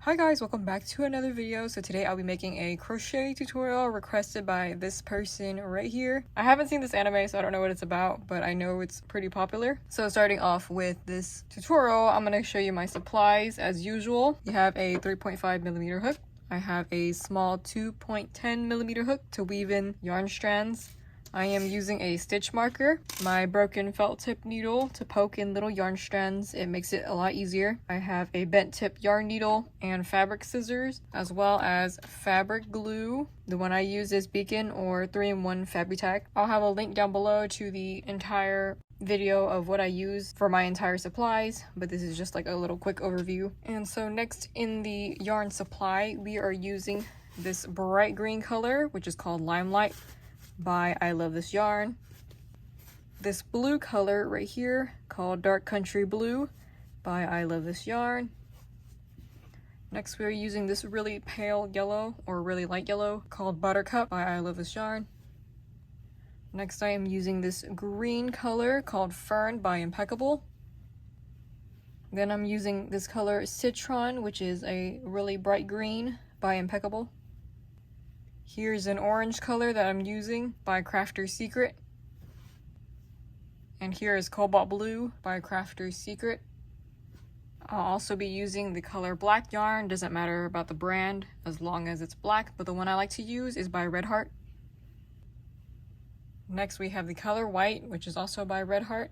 Hi guys, welcome back to another video. So today I'll be making a crochet tutorial requested by this person right here. I haven't seen this anime, so I don't know what it's about, but I know it's pretty popular. So starting off with this tutorial, I'm going to show you my supplies as usual. You have a 3.5mm hook. I have a small 2.10mm hook to weave in yarn strands. I am using a stitch marker, my broken felt tip needle to poke in little yarn strands. It makes it a lot easier. I have a bent tip yarn needle and fabric scissors, as well as fabric glue. The one I use is Beacon or 3-in-1 Fabri-Tac. I'll have a link down below to the entire video of what I use for my entire supplies, but this is just like a little quick overview. And so next in the yarn supply, we are using this bright green color, which is called Limelight by I Love This Yarn. This blue color right here called Dark Country Blue by I Love This Yarn. Next we are using this really pale yellow or really light yellow called Buttercup by I Love This Yarn. Next I am using this green color called Fern by Impeccable. Then I'm using this color Citron, which is a really bright green by Impeccable. Here's an orange color that I'm using by Crafter's Secret. And here is Cobalt Blue by Crafter's Secret. I'll also be using the color black yarn. Doesn't matter about the brand as long as it's black, but the one I like to use is by Red Heart. Next we have the color white, which is also by Red Heart.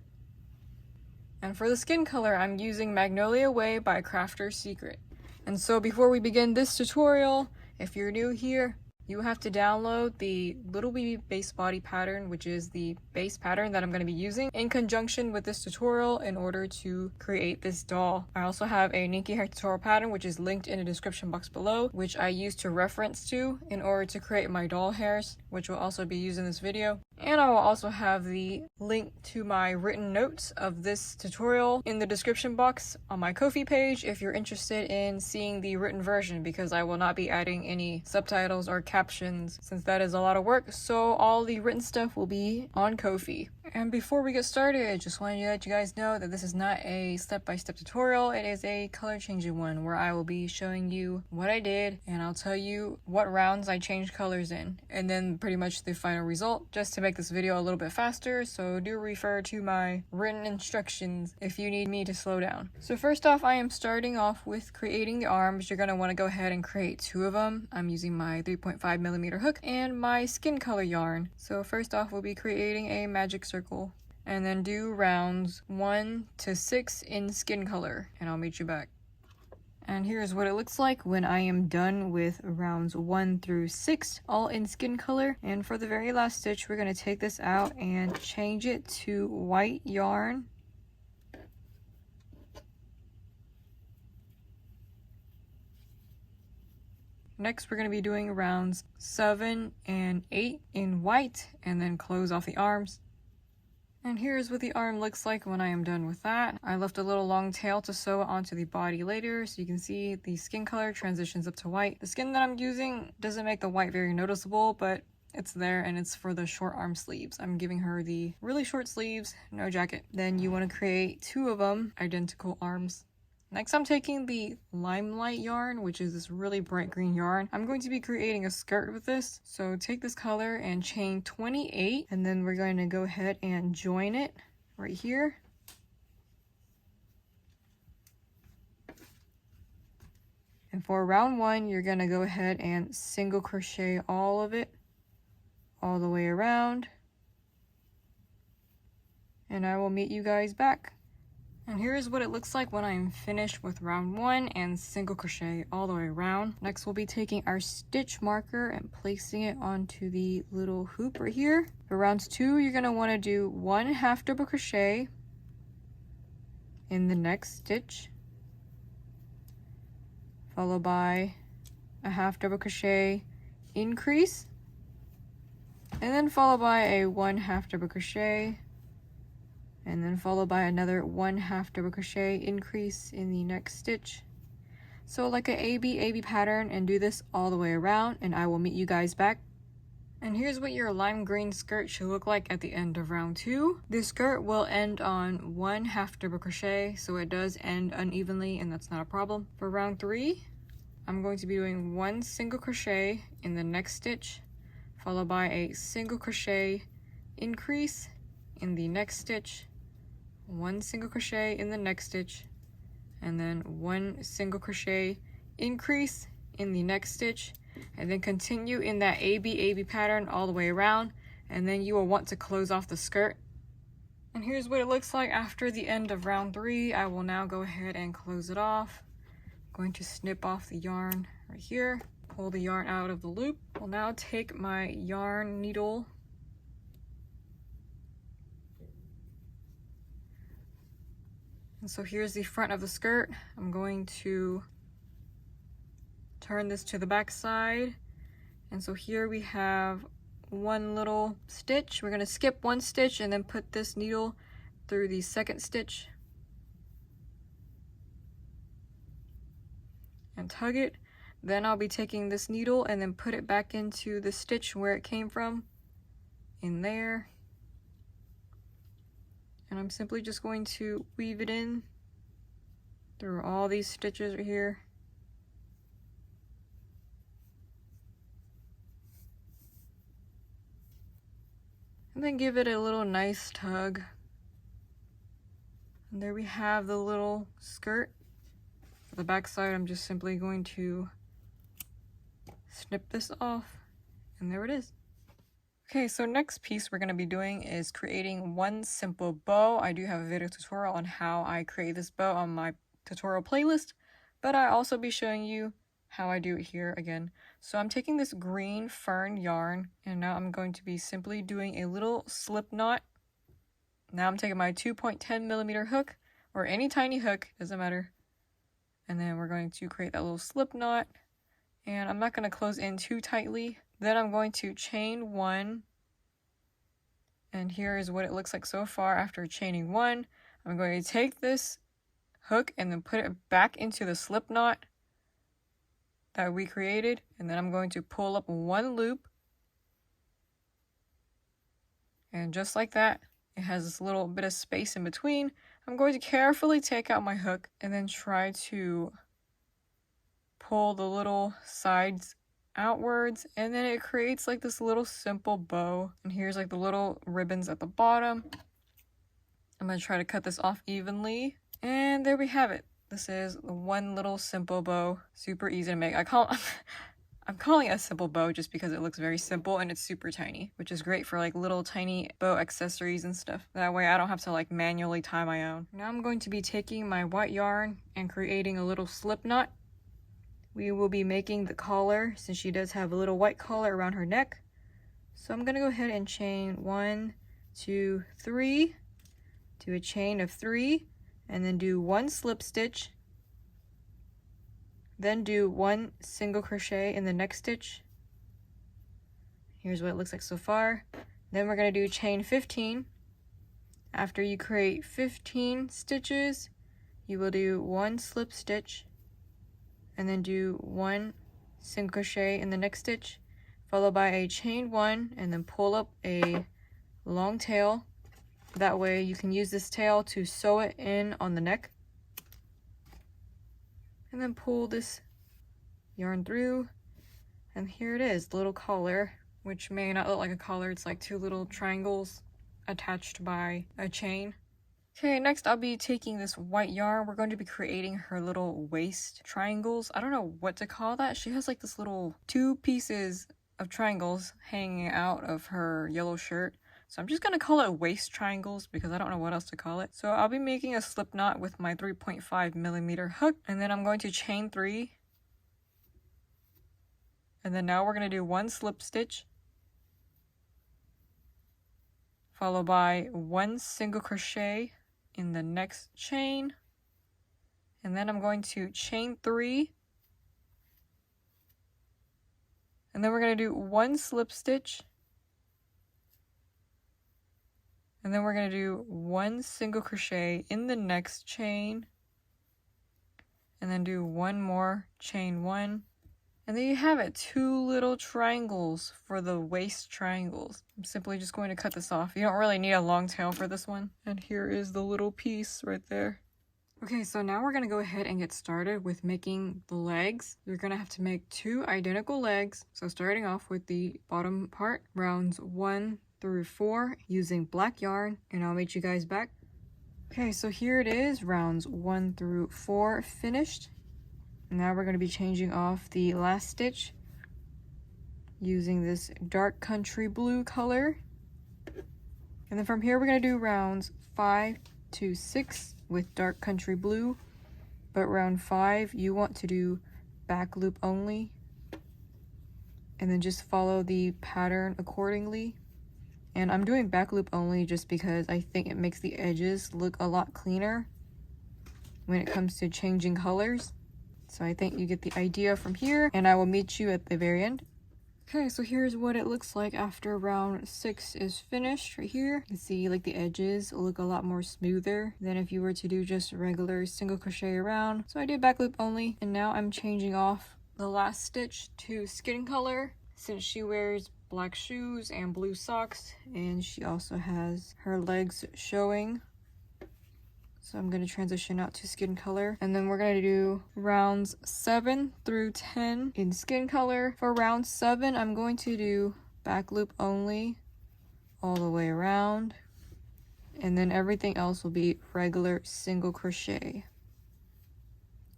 And for the skin color, I'm using Magnolia Way by Crafter's Secret. And so before we begin this tutorial, if you're new here, you have to download the Little Baby base body pattern, which is the base pattern that I'm going to be using in conjunction with this tutorial in order to create this doll. I also have a Ninky hair tutorial pattern, which is linked in the description box below, which I use to reference to in order to create my doll hairs, which will also be used in this video. And I will also have the link to my written notes of this tutorial in the description box on my Ko-fi page if you're interested in seeing the written version, because I will not be adding any subtitles or captions since that is a lot of work. So all the written stuff will be on Ko-fi. And before we get started, I just wanted to let you guys know that this is not a step-by-step tutorial. It is a color changing one where I will be showing you what I did and I'll tell you what rounds I changed colors in, and then pretty much the final result, just to make this video a little bit faster. So do refer to my written instructions if you need me to slow down. So first off, I am starting off with creating the arms. You're going to want to go ahead and create 2 of them. I'm using my 3.5mm hook and my skin color yarn. So first off, we'll be creating a magic circle and then do rounds 1 to 6 in skin color, and I'll meet you back. And here's what it looks like when I am done with rounds 1 through 6, all in skin color. And for the very last stitch, we're going to take this out and change it to white yarn. Next, we're going to be doing rounds 7 and 8 in white, and then close off the arms. And here's what the arm looks like when I am done with that. I left a little long tail to sew onto the body later, so you can see the skin color transitions up to white. The skin that I'm using doesn't make the white very noticeable, but it's there, and it's for the short arm sleeves. I'm giving her the really short sleeves, no jacket. Then you want to create 2 of them, identical arms. Next, I'm taking the Limelight yarn, which is this really bright green yarn. I'm going to be creating a skirt with this. So take this color and chain 28, and then we're going to go ahead and join it right here. And for round 1, you're going to go ahead and single crochet all of it, all the way around. And I will meet you guys back. And here's what it looks like when I'm finished with round 1 and single crochet all the way around. Next, we'll be taking our stitch marker and placing it onto the little hoop right here. For rounds 2, you're going to want to do 1 half double crochet in the next stitch, followed by a half double crochet increase, and then followed by a 1 half double crochet, and then followed by another 1 half double crochet increase in the next stitch. So like a AB pattern, and do this all the way around, and I will meet you guys back. And here's what your lime green skirt should look like at the end of round 2. This skirt will end on 1 half double crochet, so it does end unevenly, and that's not a problem. For round 3, I'm going to be doing 1 single crochet in the next stitch, followed by a single crochet increase in the next stitch, 1 single crochet in the next stitch, and then 1 single crochet increase in the next stitch, and then continue in that AB pattern all the way around, and then you will want to close off the skirt. And here's what it looks like after the end of round 3. I will now go ahead and close it off. I'm going to snip off the yarn right here, pull the yarn out of the loop. I'll now take my yarn needle and so here's the front of the skirt. I'm going to turn this to the back side, and so here we have 1 little stitch. We're going to skip 1 stitch and then put this needle through the second stitch and tug it. Then I'll be taking this needle and then put it back into the stitch where it came from, in there, and I'm simply just going to weave it in through all these stitches right here. And then give it a little nice tug. And there we have the little skirt. For the back side, I'm just simply going to snip this off, and there it is. Okay, so next piece we're going to be doing is creating 1 simple bow. I do have a video tutorial on how I create this bow on my tutorial playlist, but I'll also be showing you how I do it here again. So I'm taking this green fern yarn, and now I'm going to be simply doing a little slip knot. Now I'm taking my 2.10mm hook, or any tiny hook, doesn't matter. And then we're going to create that little slip knot, and I'm not going to close in too tightly. Then I'm going to chain 1, and here is what it looks like so far after chaining 1. I'm going to take this hook and then put it back into the slip knot that we created, and then I'm going to pull up 1 loop, and just like that, it has this little bit of space in between. I'm going to carefully take out my hook and then try to pull the little sides outwards, and then it creates like this little simple bow. And here's like the little ribbons at the bottom. I'm going to try to cut this off evenly, and there we have it. This is 1 little simple bow, super easy to make. I'm calling it a simple bow just because it looks very simple and it's super tiny, which is great for like little tiny bow accessories and stuff. That way I don't have to like manually tie my own. Now I'm going to be taking my white yarn and creating a little slip knot. We will be making the collar, since she does have a little white collar around her neck. So I'm going to go ahead and chain 1, 2, 3, do a chain of 3, and then do 1 slip stitch, then do 1 single crochet in the next stitch. Here's what it looks like so far. Then we're going to do chain 15. After you create 15 stitches, you will do 1 slip stitch, and then do 1 single crochet in the next stitch, followed by a chain 1, and then pull up a long tail. That way you can use this tail to sew it in on the neck. And then pull this yarn through, and here it is, the little collar, which may not look like a collar. It's like 2 little triangles attached by a chain. Okay, next I'll be taking this white yarn. We're going to be creating her little waist triangles. I don't know what to call that. She has like this little 2 pieces of triangles hanging out of her yellow shirt. So I'm just going to call it waist triangles because I don't know what else to call it. So I'll be making a slip knot with my 3.5mm hook, and then I'm going to chain 3. And then now we're going to do 1 slip stitch, followed by 1 single crochet in the next chain, and then I'm going to chain 3, and then we're going to do 1 slip stitch, and then we're going to do 1 single crochet in the next chain, and then do 1 more chain 1, and there you have it, 2 little triangles for the waist triangles. I'm simply just going to cut this off. You don't really need a long tail for this one. And here is the little piece right there. Okay, so now we're gonna go ahead and get started with making the legs. You're gonna have to make 2 identical legs. So starting off with the bottom part, rounds 1 through 4 using black yarn, and I'll meet you guys back. Okay, so here it is, rounds 1 through 4 finished. Now we're gonna be changing off the last stitch using this dark country blue color. And then from here we're gonna do rounds 5 to 6 with dark country blue, but round 5 you want to do back loop only, and then just follow the pattern accordingly. And I'm doing back loop only just because I think it makes the edges look a lot cleaner when it comes to changing colors. So I think you get the idea from here, and I will meet you at the very end. Okay, so here's what it looks like after round 6 is finished right here. You can see like the edges look a lot more smoother than if you were to do just regular single crochet around. So I did back loop only, and now I'm changing off the last stitch to skin color since she wears black shoes and blue socks, and she also has her legs showing. So I'm going to transition out to skin color, and then we're going to do rounds 7 through 10 in skin color. For round 7, I'm going to do back loop only all the way around, and then everything else will be regular single crochet.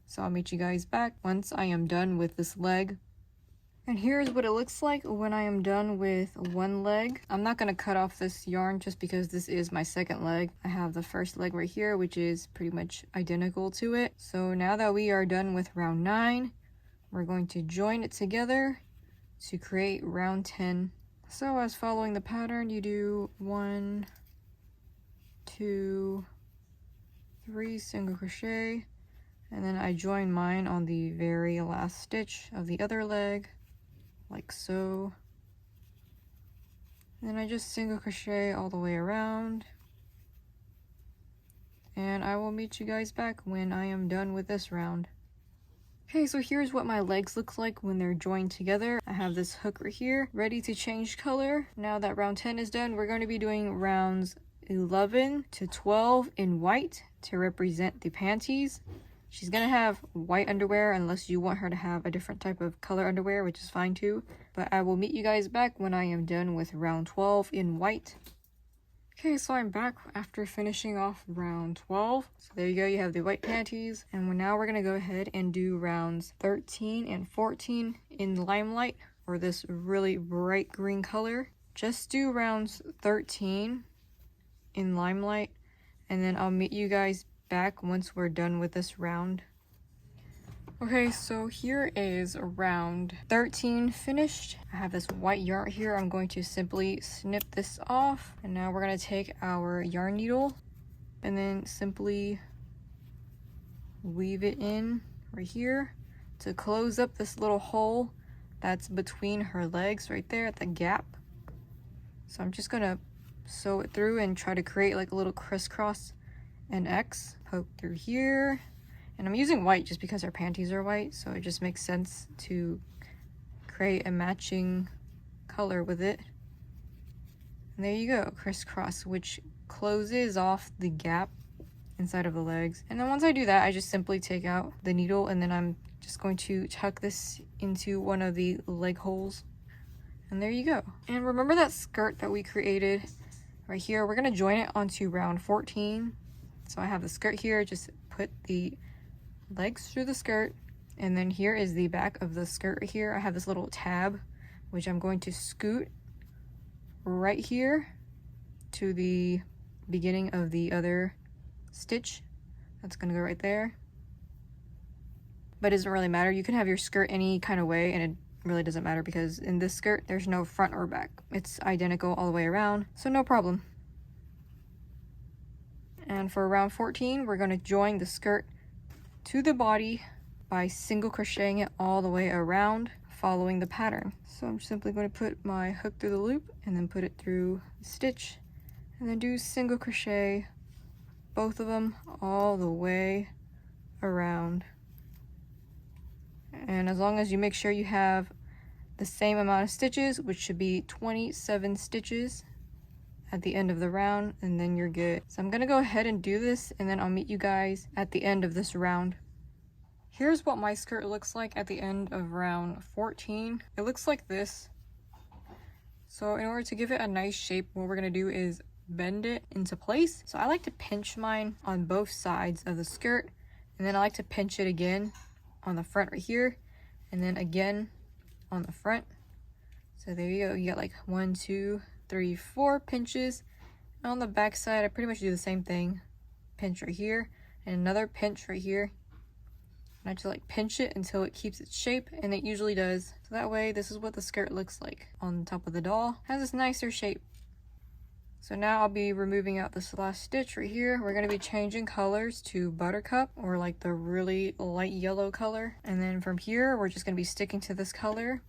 So I'll meet you guys back once I am done with this leg. And here's what it looks like when I am done with one leg. I'm not going to cut off this yarn just because this is my second leg. I have the first leg right here, which is pretty much identical to it. So now that we are done with round 9, we're going to join it together to create round 10. So as following the pattern, you do 1, 2, 3 single crochet, and then I join mine on the very last stitch of the other leg, like so. Then I just single crochet all the way around, and I will meet you guys back when I am done with this round. Okay, so here's what my legs look like when they're joined together. I have this hook right here ready to change color. Now that round 10 is done, we're going to be doing rounds 11 to 12 in white to represent the panties. She's gonna have white underwear unless you want her to have a different type of color underwear, which is fine too. But I will meet you guys back when I am done with round 12 in white. Okay, so I'm back after finishing off round 12. So there you go, you have the white panties. And now we're gonna go ahead and do rounds 13 and 14 in limelight, or this really bright green color. Just do rounds 13 in limelight, and then I'll meet you guys back once we're done with this round. Okay, so here is round 13 finished. I have this white yarn here. I'm going to simply snip this off, and now we're going to take our yarn needle and then simply weave it in right here to close up this little hole that's between her legs right there at the gap. So I'm just going to sew it through and try to create like a little crisscross and X. Poke through here, and I'm using white just because our panties are white, so it just makes sense to create a matching color with it. And there you go, crisscross, which closes off the gap inside of the legs. And then once I do that, I just simply take out the needle, and then I'm just going to tuck this into one of the leg holes, and there you go. And remember that skirt that we created right here? We're going to join it onto round 14. So I have the skirt here, just put the legs through the skirt, and then here is the back of the skirt right here. I have this little tab, which I'm going to scoot right here to the beginning of the other stitch. That's gonna go right there. But it doesn't really matter. You can have your skirt any kind of way, and it really doesn't matter because in this skirt, there's no front or back. It's identical all the way around, so no problem. And for round 14, we're going to join the skirt to the body by single crocheting it all the way around, following the pattern. So I'm simply going to put my hook through the loop and then put it through the stitch, and then do single crochet both of them all the way around. And as long as you make sure you have the same amount of stitches, which should be 27 stitches at the end of the round, and then you're good. So I'm gonna go ahead and do this, and then I'll meet you guys at the end of this round. Here's what my skirt looks like at the end of round 14. It looks like this. So in order to give it a nice shape, what we're gonna do is bend it into place. So I like to pinch mine on both sides of the skirt, and then I like to pinch it again on the front right here, and then again on the front. So there you go, you got like 1, 2, 3, 4 pinches. And on the back side, I pretty much do the same thing. Pinch right here, and another pinch right here. And I just like pinch it until it keeps its shape, and it usually does. So that way, this is what the skirt looks like on top of the doll. Has this nicer shape. So now I'll be removing out this last stitch right here. We're gonna be changing colors to Buttercup, or like the really light yellow color. And then from here, we're just gonna be sticking to this color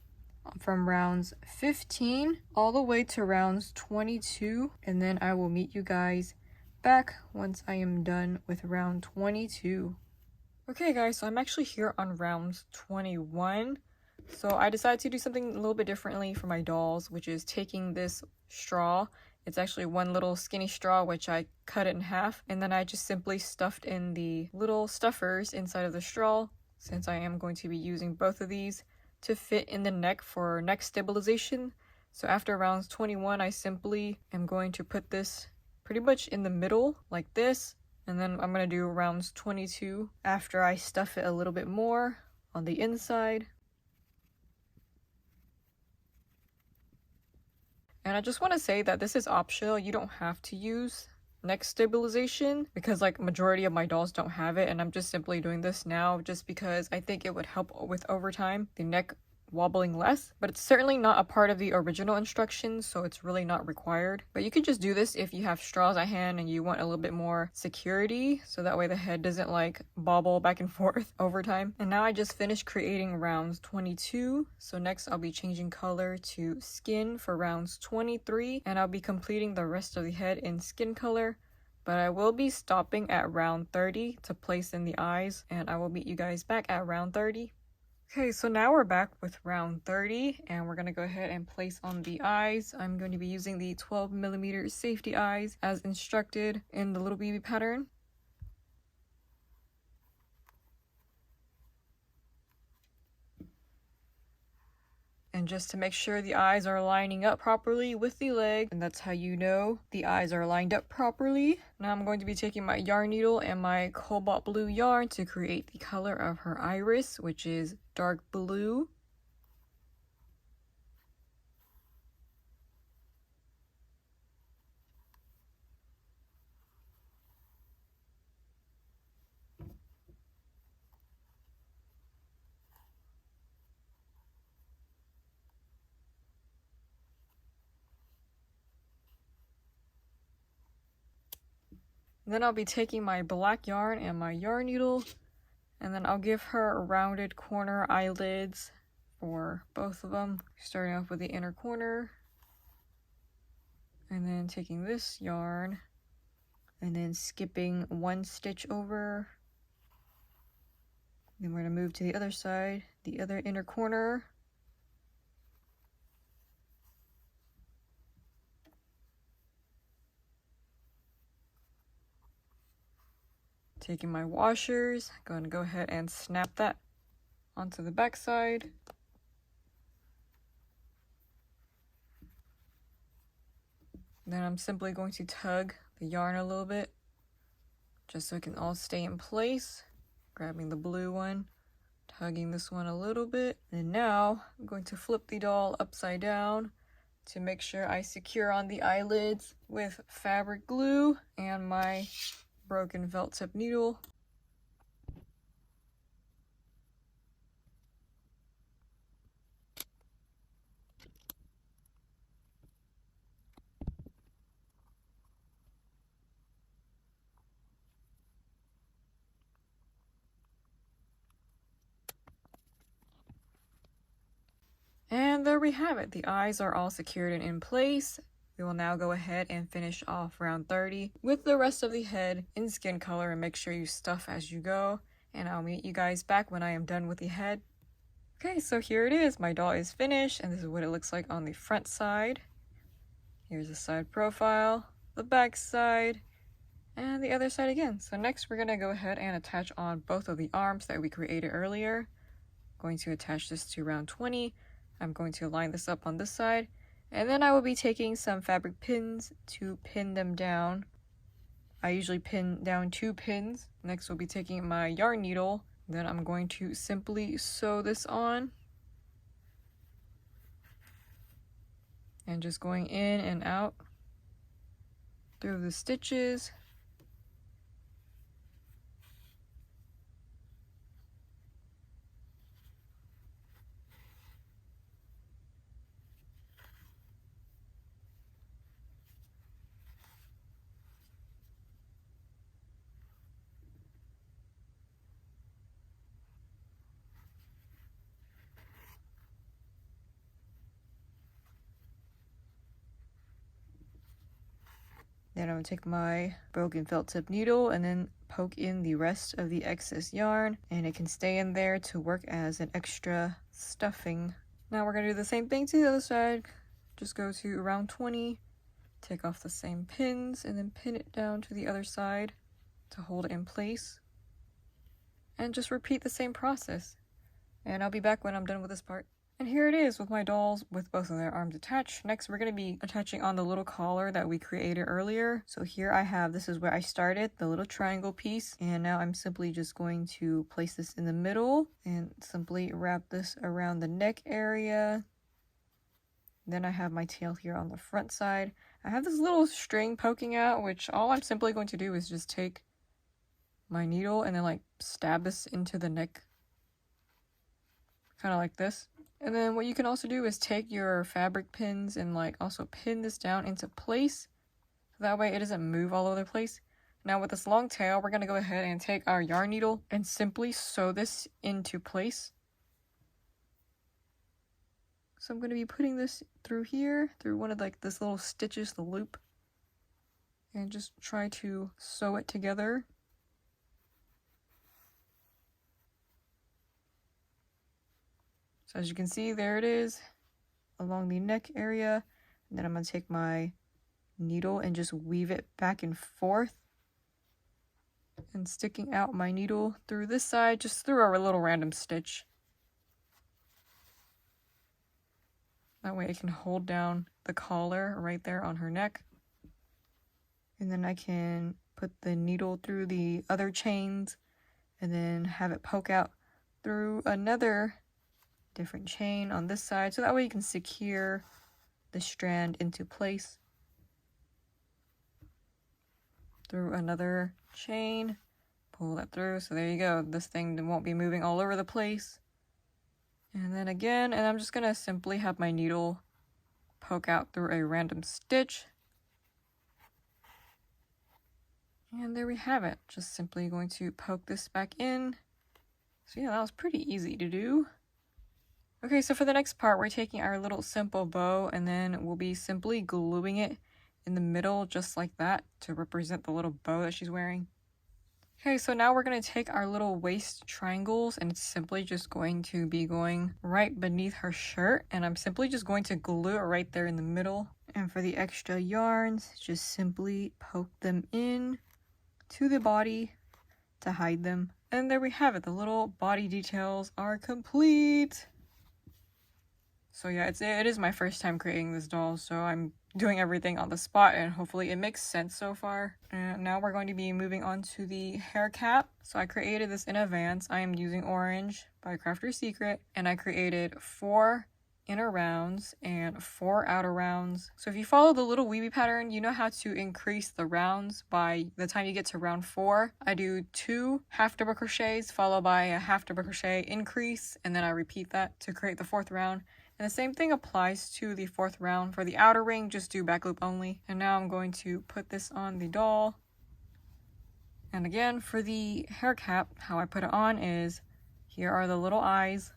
from rounds 15 all the way to rounds 22. And then I will meet you guys back once I am done with round 22. Okay guys, so I'm actually here on round 21. So I decided to do something a little bit differently for my dolls, which is taking this straw. It's actually one little skinny straw, which I cut it in half, and then I just simply stuffed in the little stuffers inside of the straw, since I am going to be using both of these to fit in the neck for neck stabilization. So after rounds 21, I simply am going to put this pretty much in the middle like this. And then I'm going to do rounds 22 after I stuff it a little bit more on the inside. And I just want to say that this is optional. You don't have to use neck stabilization because like majority of my dolls don't have it. And I'm just simply doing this now just because I think it would help with over time the neck wobbling less, but it's certainly not a part of the original instructions, so it's really not required. But you could just do this if you have straws at hand and you want a little bit more security, so that way the head doesn't like bobble back and forth over time. And now I just finished creating rounds 22, so next I'll be changing color to skin for rounds 23, and I'll be completing the rest of the head in skin color. But I will be stopping at round 30 to place in the eyes, and I will meet you guys back at round 30. Okay, so now we're back with round 30, and we're going to go ahead and place on the eyes. I'm going to be using the 12mm safety eyes as instructed in the Little Baby pattern. And just to make sure the eyes are lining up properly with the leg, and that's how you know the eyes are lined up properly. Now I'm going to be taking my yarn needle and my cobalt blue yarn to create the color of her iris, which is dark blue. Then I'll be taking my black yarn and my yarn needle, and then I'll give her rounded corner eyelids for both of them, starting off with the inner corner, and then taking this yarn and then skipping one stitch over. Then we're going to move to the other side, the other inner corner. Taking my washers, going to go ahead and snap that onto the back side. Then I'm simply going to tug the yarn a little bit, just so it can all stay in place. Grabbing the blue one, tugging this one a little bit. And now I'm going to flip the doll upside down to make sure I secure on the eyelids with fabric glue and my broken felt tip needle. And there we have it. The eyes are all secured and in place. We will now go ahead and finish off round 30 with the rest of the head in skin color, and make sure you stuff as you go. And I'll meet you guys back when I am done with the head. Okay, so here it is. My doll is finished, and this is what it looks like on the front side. Here's the side profile, the back side, and the other side again. So next we're gonna go ahead and attach on both of the arms that we created earlier. Going to attach this to round 20. I'm going to line this up on this side, and then I will be taking some fabric pins to pin them down. I usually pin down 2 pins. Next we'll be taking my yarn needle. Then I'm going to simply sew this on. And just going in and out through the stitches. Then I'm going to take my broken felt tip needle and then poke in the rest of the excess yarn, and it can stay in there to work as an extra stuffing. Now we're going to do the same thing to the other side. Just go to around 20, take off the same pins, and then pin it down to the other side to hold it in place. And just repeat the same process. And I'll be back when I'm done with this part. And here it is with my dolls with both of their arms attached. Next, we're going to be attaching on the little collar that we created earlier. So here I have, this is where I started, the little triangle piece. And now I'm simply just going to place this in the middle and simply wrap this around the neck area. Then I have my tail here on the front side. I have this little string poking out, which all I'm simply going to do is just take my needle and then like stab this into the neck. Kind of like this. And then what you can also do is take your fabric pins and like also pin this down into place. So that way it doesn't move all over the place. Now with this long tail, we're going to go ahead and take our yarn needle and simply sew this into place. So I'm going to be putting this through here, through one of like this little stitches, the loop. And just try to sew it together. So as you can see, there it is along the neck area. And then I'm going to take my needle and just weave it back and forth. And sticking out my needle through this side, just through a little random stitch. That way it can hold down the collar right there on her neck. And then I can put the needle through the other chains and then have it poke out through another different chain on this side, so that way you can secure the strand into place through another chain, pull that through. So there you go, this thing won't be moving all over the place. And then again, and I'm just gonna simply have my needle poke out through a random stitch, and there we have it. Just simply going to poke this back in. So yeah, that was pretty easy to do. Okay, so for the next part, we're taking our little simple bow and then we'll be simply gluing it in the middle just like that to represent the little bow that she's wearing. Okay, so now we're going to take our little waist triangles and it's simply just going to be going right beneath her shirt, and I'm simply just going to glue it right there in the middle. And for the extra yarns, just simply poke them in to the body to hide them. And there we have it, the little body details are complete. So yeah, it is my first time creating this doll, so I'm doing everything on the spot and hopefully it makes sense so far. And now we're going to be moving on to the hair cap. So I created this in advance. I am using orange by Crafter's Secret, and I created 4 inner rounds and 4 outer rounds. So if you follow the little weavy pattern, you know how to increase the rounds by the time you get to round 4. I do 2 half double crochets followed by a half double crochet increase, and then I repeat that to create the 4th round. And the same thing applies to the 4th round. For the outer ring, just do back loop only. And now I'm going to put this on the doll. And again, for the hair cap, how I put it on is, here are the little eyes.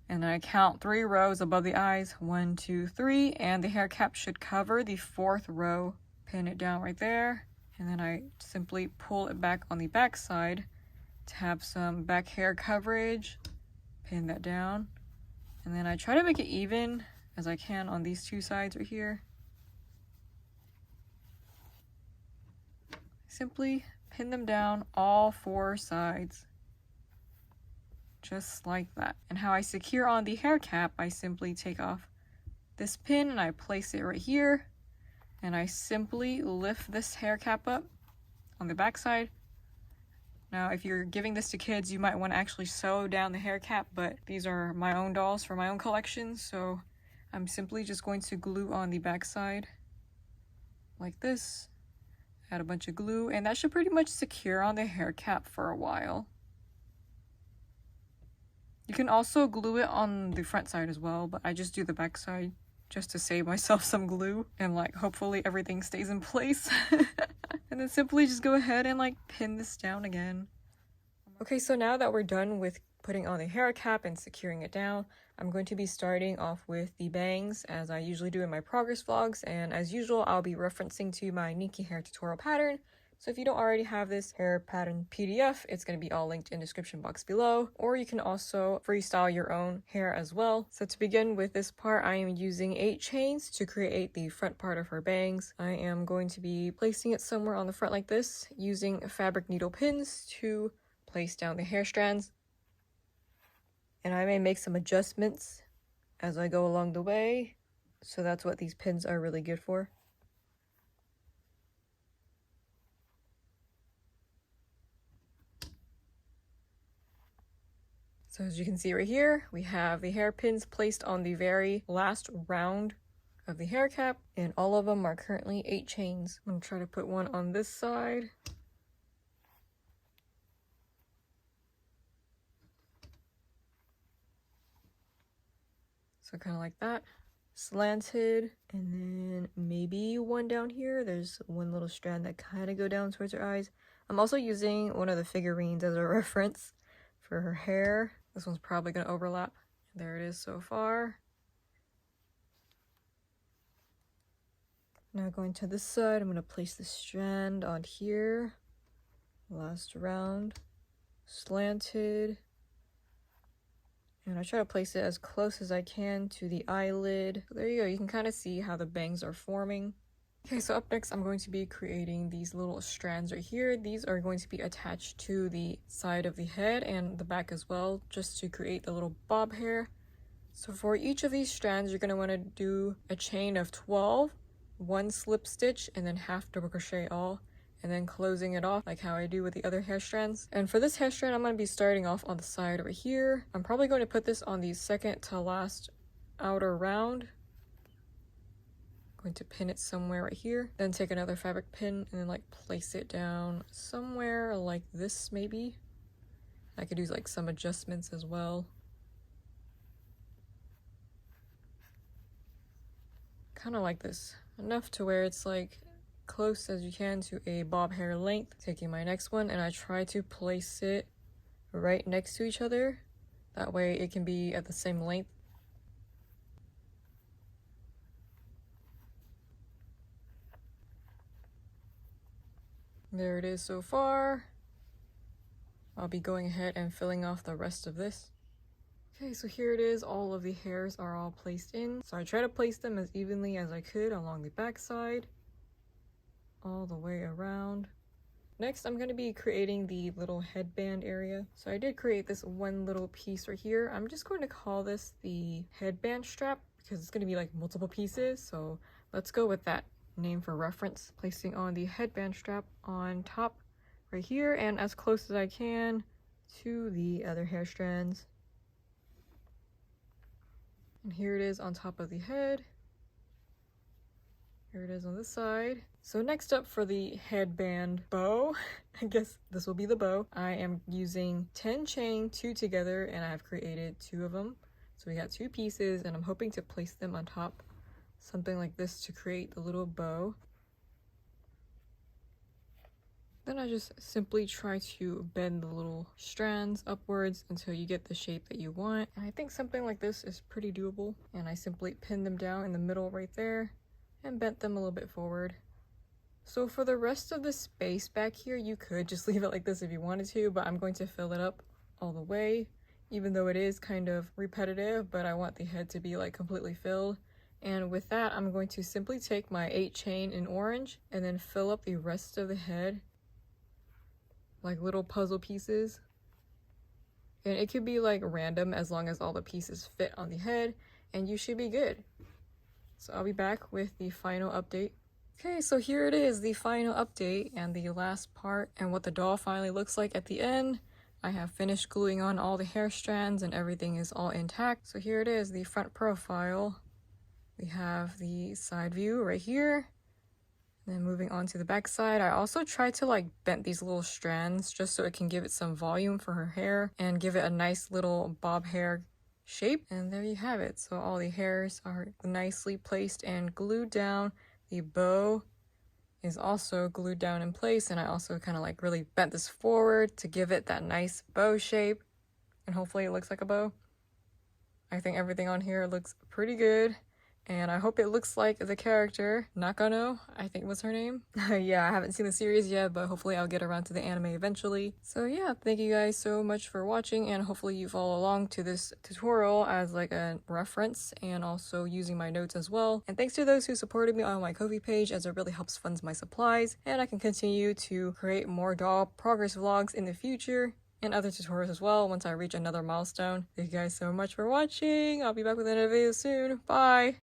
And then I count 3 rows above the eyes. 1, 2, 3. And the hair cap should cover the 4th row. Pin it down right there. And then I simply pull it back on the back side to have some back hair coverage. Pin that down. And then I try to make it even as I can on these 2 sides right here. simply pin them down all 4 sides. Just like that. And how I secure on the hair cap, I simply take off this pin and I place it right here. And I simply lift this hair cap up on the back side. Now, if you're giving this to kids, you might want to actually sew down the hair cap, but these are my own dolls for my own collection, so I'm simply just going to glue on the back side like this. Add a bunch of glue, and that should pretty much secure on the hair cap for a while. You can also glue it on the front side as well, but I just do the back side just to save myself some glue, and like hopefully everything stays in place. And then simply just go ahead and like pin this down again. Okay, so now that we're done with putting on the hair cap and securing it down, I'm going to be starting off with the bangs as I usually do in my progress vlogs, and as usual I'll be referencing to my Nikki hair tutorial pattern. So if you don't already have this hair pattern PDF, it's going to be all linked in the description box below, or you can also freestyle your own hair as well. So to begin with this part, I am using 8 chains to create the front part of her bangs. I am going to be placing it somewhere on the front like this, using fabric needle pins to place down the hair strands. And I may make some adjustments as I go along the way, so that's what these pins are really good for. So as you can see right here, we have the hairpins placed on the very last round of the hair cap, and all of them are currently 8 chains. I'm going to try to put one on this side. So kind of like that, slanted, and then maybe one down here. There's one little strand that kind of go down towards her eyes. I'm also using one of the figurines as a reference for her hair. This one's probably going to overlap. There it is so far. Now going to this side, I'm going to place the strand on here. Last round, slanted. And I try to place it as close as I can to the eyelid. So there you go, you can kind of see how the bangs are forming. Okay, so up next I'm going to be creating these little strands right here. These are going to be attached to the side of the head and the back as well, just to create the little bob hair. So for each of these strands, you're going to want to do a chain of 12, 1 slip stitch, and then half double crochet all, and then closing it off like how I do with the other hair strands. And for this hair strand, I'm going to be starting off on the side over here. I'm probably going to put this on the second to last outer round. Going to pin it somewhere right here, then take another fabric pin and then like place it down somewhere like this maybe. I could do like some adjustments as well. Kind of like this, enough to where it's like close as you can to a bob hair length. Taking my next one and I try to place it right next to each other. That way it can be at the same length. There it is so far. I'll be going ahead and filling off the rest of this. Okay, so here it is. All of the hairs are all placed in. So I try to place them as evenly as I could along the back side, all the way around. Next, I'm going to be creating the little headband area. So I did create this one little piece right here. I'm just going to call this the headband strap because it's going to be like multiple pieces. So let's go with that name for reference. Placing on the headband strap on top right here and as close as I can to the other hair strands. And here it is on top of the head. Here it is on this side. So next up for the headband bow, I guess this will be the bow. I am using 10 chain 2 together and I've created 2 of them. So we got 2 pieces and I'm hoping to place them on top, something like this, to create the little bow. Then I just simply try to bend the little strands upwards until you get the shape that you want. And I think something like this is pretty doable. And I simply pin them down in the middle right there and bent them a little bit forward. So for the rest of the space back here, you could just leave it like this if you wanted to, but I'm going to fill it up all the way, even though it is kind of repetitive, but I want the head to be like completely filled. And with that, I'm going to simply take my 8 chain in orange and then fill up the rest of the head like little puzzle pieces. And it could be like random as long as all the pieces fit on the head, and you should be good. So I'll be back with the final update. Okay, so here it is, the final update and the last part and what the doll finally looks like at the end. I have finished gluing on all the hair strands and everything is all intact. So here it is, the front profile. We have the side view right here. Then moving on to the back side, I also tried to like bend these little strands just so it can give it some volume for her hair and give it a nice little bob hair shape. And there you have it. So all the hairs are nicely placed and glued down. The bow is also glued down in place, and I also kind of like really bent this forward to give it that nice bow shape, and hopefully it looks like a bow. I think everything on here looks pretty good. And I hope it looks like the character, Nakano, I think was her name. Yeah, I haven't seen the series yet, but hopefully I'll get around to the anime eventually. So yeah, thank you guys so much for watching, and hopefully you follow along to this tutorial as like a reference and also using my notes as well. And thanks to those who supported me on my Ko-fi page, as it really helps fund my supplies, and I can continue to create more doll progress vlogs in the future and other tutorials as well once I reach another milestone. Thank you guys so much for watching. I'll be back with another video soon. Bye!